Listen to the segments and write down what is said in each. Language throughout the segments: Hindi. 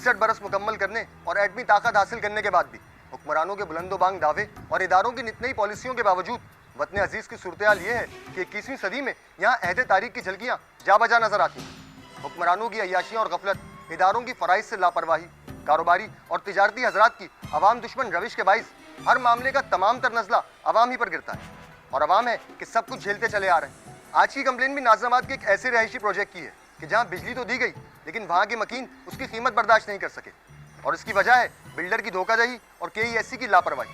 61 बरस मुकम्मल करने और एटमी ताकत हासिल करने के बाद भी हुक्मरानों के बुलंदोबांग दावे और इदारों की नित नई पॉलिसियों के बावजूद वतन अजीज की सूरत हाल ये है कि 21वीं सदी में यहाँ अहद तारीख की झलकियाँ जा बजा नजर आती हैं। हुक्मरानों की अय्याशियाँ और गफलत, इदारों की फराइज से लापरवाही, कारोबारी और तिजारती हजरात की अवाम दुश्मन रविश के बाइस हर मामले का तमाम तर नजला अवाम ही पर गिरता है और अवाम है कि सब कुछ झेलते चले आ रहे हैं। आज की कंप्लेन भी नाजनाबाद के एक ऐसे रहायशी प्रोजेक्ट की है कि जहाँ बिजली तो दी गई लेकिन वहाँ के मकीन उसकी कीमत बर्दाश्त नहीं कर सके और इसकी वजह है बिल्डर की धोखाधड़ी और केईएससी की लापरवाही।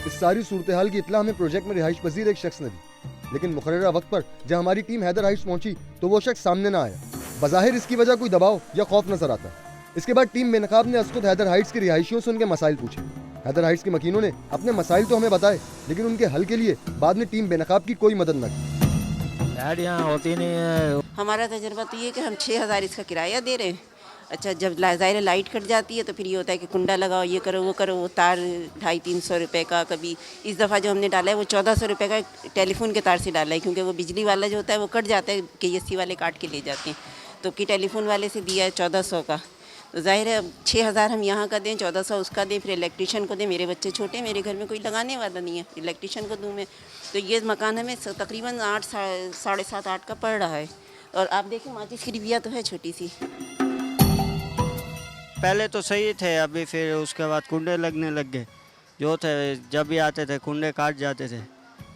इस सारी सूरत हाल की इत्तला हमें प्रोजेक्ट में रिहाइश पजीर एक शख्स ने दी, लेकिन मुकर्ररा वक्त पर जब हमारी टीम हैदर हाइट्स पहुंची तो वो शख्स सामने ना आया। बज़ाहिर इसकी वजह कोई दबाव या खौफ नजर आता। इसके बाद टीम बेनकाब ने असकुद हैदर हाइट्स के रिहायशियों से उनके मसाइल पूछे। हैदर हाइट्स के मकीनों ने अपने मसाइल तो हमें बताए, लेकिन उनके हल के लिए बाद में टीम बेनकाब की कोई मदद न की। लाइट यहाँ होती नहीं है। हमारा तजर्बा तो ये कि हम 6000 इसका किराया दे रहे हैं। अच्छा, जब ज़ाहिर लाइट कट जाती है तो फिर ये होता है कि कुंडा लगाओ, ये करो वो करो, वो तार 250-300 रुपये का। कभी इस दफ़ा जो हमने डाला है वो 1400 रुपये का टेलीफोन के तार से डाला है, क्योंकि वो बिजली वाला जो होता है वो कट जाता है, केएससी वाले काट के ले जाते हैं, तो कि टेलीफोन वाले से दिया है 1400 का। तो ज़ाहिर है 6000 हम यहाँ का दें, 1400 उसका दें, फिर इलेक्ट्रिशियन को दें। मेरे बच्चे छोटे, मेरे घर में कोई लगाने वाला नहीं है, इलेक्ट्रिशियन को दूँ मैं। तो ये मकान हमें तकरीबन 8 साढ़े 7-8 का पड़ रहा है। और आप देखें माचिस की डिबिया तो है छोटी सी। पहले तो सही थे, अभी फिर उसके बाद कुंडे लगने लग गए। जो थे जब भी आते थे कुंडे काट जाते थे,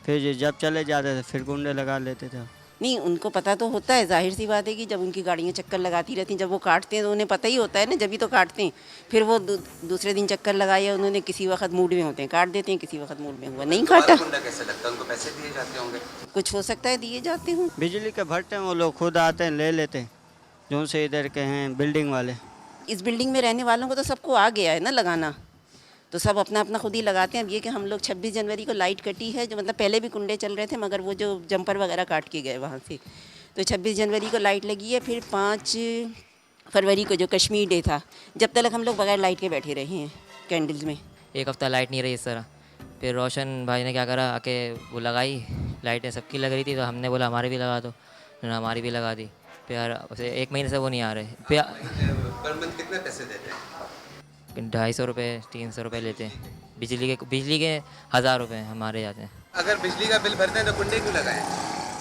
फिर जब चले जाते थे फिर कुंडे लगा लेते थे। नहीं, उनको पता तो होता है, जाहिर सी बात है कि जब उनकी गाड़ियाँ चक्कर लगाती रहती हैं, जब वो काटते हैं तो उन्हें पता ही होता है ना, जब ही तो काटते हैं। फिर वो दूसरे दिन चक्कर लगाए, उन्होंने किसी वक्त मूड में होते हैं काट देते हैं, किसी वक्त मूड में हुआ नहीं काटा। कैसे लगता है, उनको पैसे दिए जाते होंगे? कुछ हो सकता है दिए जाते हों। बिजली के भट्टे हैं, वो लोग खुद आते हैं ले लेते हैं, जो से इधर के हैं बिल्डिंग वाले। इस बिल्डिंग में रहने वालों को तो सबको आ गया है ना लगाना, तो सब अपना अपना खुद ही लगाते हैं। अब ये कि हम लोग 26 जनवरी को लाइट कटी है, जो मतलब पहले भी कुंडे चल रहे थे मगर वो जो जंपर वगैरह काट के गए वहाँ से, तो 26 जनवरी को लाइट लगी है। फिर 5 फरवरी को जो कश्मीर डे था, जब तक हम लोग बगैर लाइट के बैठे रहे हैं कैंडल्स में। एक हफ़्ता लाइट नहीं रही इस तरह। फिर रोशन भाई ने क्या करा, आके वो लगाई, लाइटें सबकी लग रही थी, तो हमने बोला हमारी भी लगा दो, उन्होंने हमारी भी लगा दी। फिर उसे 1 महीने से वो नहीं आ रहे। पर मंथ कितने पैसे देते हैं? 250 रुपये 300 रुपये लेते हैं। बिजली के 1000 रुपये हमारे जाते हैं। अगर बिजली का बिल भरते हैं तो कुंडे क्यों लगाएं?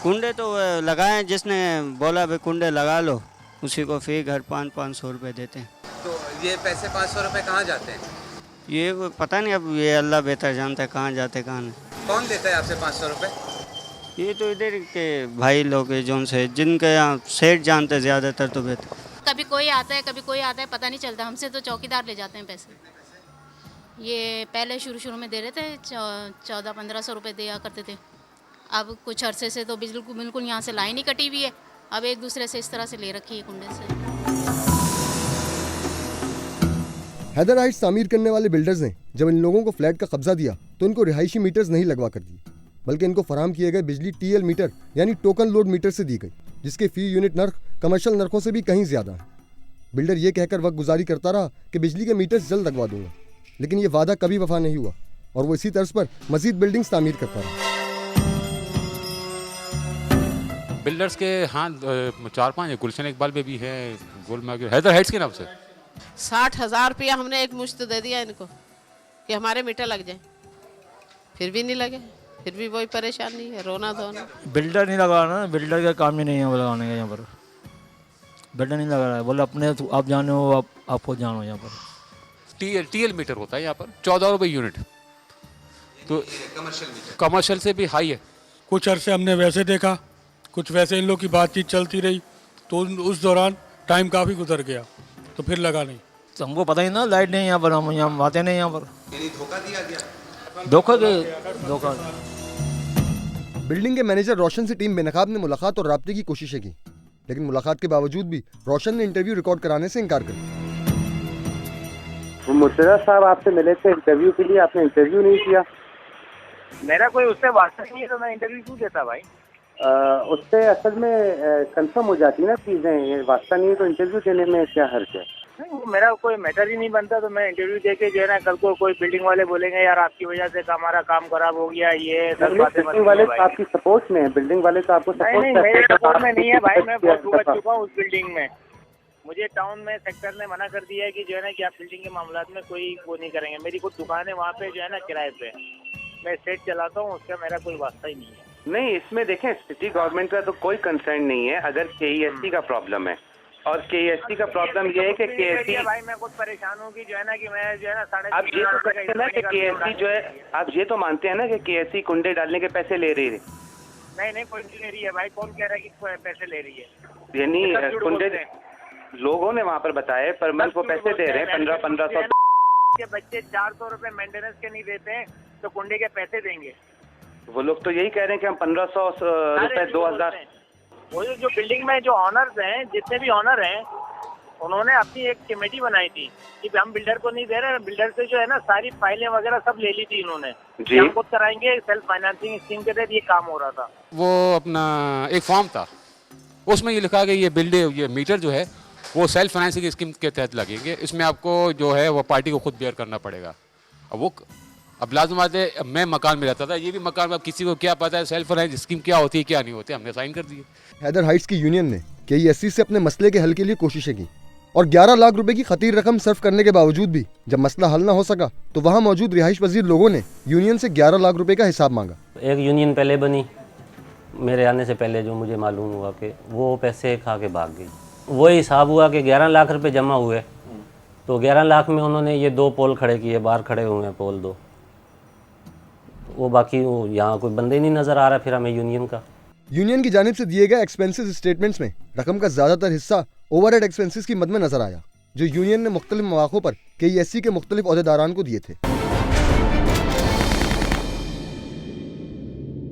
कुंडे तो लगाए, जिसने बोला भाई कुंडे लगा लो उसी को फी घर 500 रुपये देते हैं। तो ये पैसे 500 रुपये कहाँ जाते हैं? ये पता नहीं, अब ये अल्लाह बेहतर जानता है कहाँ जाते कहाँ नहीं। कौन देता है आपसे 500 रुपये? ये तो इधर के भाई लोग हैं, जो से जिनके यहाँ सेठ जानते ज़्यादातर तो बेहतर। कभी कोई आता है, कभी कोई आता है, पता नहीं चलता। हमसे तो चौकीदार ले जाते हैं पैसे। ये पहले शुरू में दे रहे थे 1400-1500 रुपये दिया करते थे। अब कुछ अरसे से तो बिल्कुल यहाँ से लाइन ही कटी हुई है। अब एक दूसरे से इस तरह से ले रखी है कुंडे से। हैदर हाइट्स तामीर करने वाले बिल्डर्स ने जब इन लोगों को फ्लैट का कब्जा दिया तो इनको रिहायशी मीटर्स नहीं लगवा कर दिए, बल्कि इनको फराहम किए गए बिजली टीएल मीटर यानी टोकन लोड मीटर से दी गई, जिसके फी यूनिट नर्ख कमर्शियल नर्खों से भी कहीं ज्यादा है। बिल्डर ये कहकर वक्त गुजारी करता रहा कि बिजली के मीटर्स जल्द लगवा दूंगा, लेकिन ये वादा कभी वफा नहीं हुआ और वो इसी तर्ज पर मजीद बिल्डिंग्स तामीर करता रहा। बिल्डर्स के हाँ 4-5 गुलशन इकबाल पे भी है, हैदर हाइट्स के नाम से 60,000 रुपया हमने एक मुश्त दे दिया इनको कि हमारे मीटर लग जाए, फिर भी नहीं लगे, फिर भी वही परेशानी है, रोना धोना। बिल्डर नहीं लगा रहा ना, बिल्डर का काम ही नहीं है वो लगाने का। यहाँ पर बिल्डर नहीं लगा रहा है, बोले अपने आप जाने हो, आप खुद जानो। यहाँ पर टीएल मीटर होता है यहाँ पर 14 रुपये यूनिट, तो कमर्शियल से भी हाई है। कुछ अरसे हमने वैसे देखा, कुछ वैसे इन लोग की बातचीत चलती रही, तो उस दौरान टाइम काफ़ी गुजर गया, तो फिर लगा नहीं। तो हमको पता ही ना लाइट नहीं यहाँ पर, हम यहाँ आते नहीं यहाँ पर। धोखा दिया गया? धोखा। बिल्डिंग के मैनेजर रोशन से टीम बेनकाब ने मुलाकात और राब्ते की कोशिशें की, लेकिन मुलाकात के बावजूद भी रोशन ने इंटरव्यू रिकॉर्ड कराने से इनकार कर दिया। मुर्तजा साहब आपसे मिले थे इंटरव्यू के लिए, आपने इंटरव्यू नहीं किया। मेरा कोई उससे वास्ता नहीं है तो मैं इंटरव्यू क्यों देता भाई? उससे असल में कंफर्म हो जाती है ना चीज़ें, वास्ता नहीं है तो इंटरव्यू देने में क्या हर्ज है? नहीं, वो मेरा कोई मैटर ही नहीं बनता। तो मैं इंटरव्यू देके जो है ना, कल को कोई बिल्डिंग वाले बोलेंगे यार आपकी वजह से हमारा काम खराब हो गया, ये दस बातें बिल्डिंग वाले तो आपकी सपोर्ट में है, बिल्डिंग वाले तो आपको नहीं सपोर्ट नहीं, मेरे सपोर्ट में नहीं है भाई। मैं बहुत भुगत चुका हूँ उस बिल्डिंग में। मुझे टाउन में सेक्टर ने मना कर दिया है कि जो है ना कि आप बिल्डिंग के मामलात में कोई वो नहीं करेंगे। मेरी खुद दुकान है वहाँ पे जो है ना किराए पे, मैं सेट चलाता हूँ, उसका मेरा कोई वास्ता ही नहीं है। नहीं, इसमें देखें सिटी गवर्नमेंट का तो कोई कंसर्न नहीं है। अगर केईएससी का प्रॉब्लम है और केईएससी का प्रॉब्लम ये है कि केईएससी भाई मैं खुद परेशान हूँ कि जो है ना कि मैं जो है ना आप ये तो कहते हैं ना कि केईएससी जो है, आप ये तो मानते हैं ना कि केईएससी कुंडे डालने के पैसे ले रही है। नहीं कोई नहीं ले रही है भाई। कौन कह रहा है कि पैसे ले रही है? यानी कुंडे लोगों ने वहाँ पर बताया पर मंथ को पैसे दे रहे हैं 1500 के बच्चे 400 रुपए मेंटेनेंस के नहीं देते हैं तो कुंडे के पैसे देंगे। वो लोग तो यही कह रहे हैं कि हम 1500 रुपए 2000। वो जो बिल्डिंग में जो ऑनर्स हैं, जितने भी ऑनर हैं, उन्होंने अपनी एक कमेटी बनाई थी कि हम बिल्डर को नहीं दे रहे। बिल्डर से जो है ना सारी फाइलें वगैरह सब ले ली थी इन्होंने जी। हम खुद कराएंगे, सेल्फ फाइनेंसिंग स्कीम के तहत ये काम हो रहा था। वो अपना एक फॉर्म था, उसमें ये लिखा कि ये मीटर जो है वो सेल्फ फाइनेंसिंग स्कीम के तहत लगेंगे। इसमें आपको जो है वो पार्टी को खुद बेयर करना पड़ेगा। अब लाजम बात है, मैं मकान में रहता था, ये भी मकान में, किसी को क्या पता है सेल्फ फाइनेंस स्कीम क्या होती है क्या नहीं होती, हमने साइन कर दिए। हैदर हाइट्स की यूनियन ने केईएससी से अपने मसले के हल के लिए कोशिशें की और 11 लाख रुपए की खतीर रकम सर्व करने के बावजूद भी जब मसला हल न हो सका तो वहां मौजूद रिहाइश पजीर लोगों ने यूनियन से 11 लाख रुपए का हिसाब मांगा। एक यूनियन पहले बनी मेरे आने से पहले, जो मुझे मालूम हुआ कि वो पैसे खा के भाग गई। वही हिसाब हुआ कि 11 लाख रुपए जमा हुए, तो 11 लाख में उन्होंने ये 2 पोल खड़े किए, बाहर खड़े हुए हैं पोल 2, वो बाकी यहाँ कोई बंदे ही नहीं नज़र आ रहा फिर हमें यूनियन का। यूनियन की जानिब से दिए गए एक्सपेंसेस स्टेटमेंट्स में रकम का ज़्यादातर हिस्सा ओवरहेड एक्सपेंसेस की मद में नजर आया, जो यूनियन ने मुख्तलिफ मौक़ों पर केईएससी के मुख्तलिफ ओहदेदारान को दिए थे।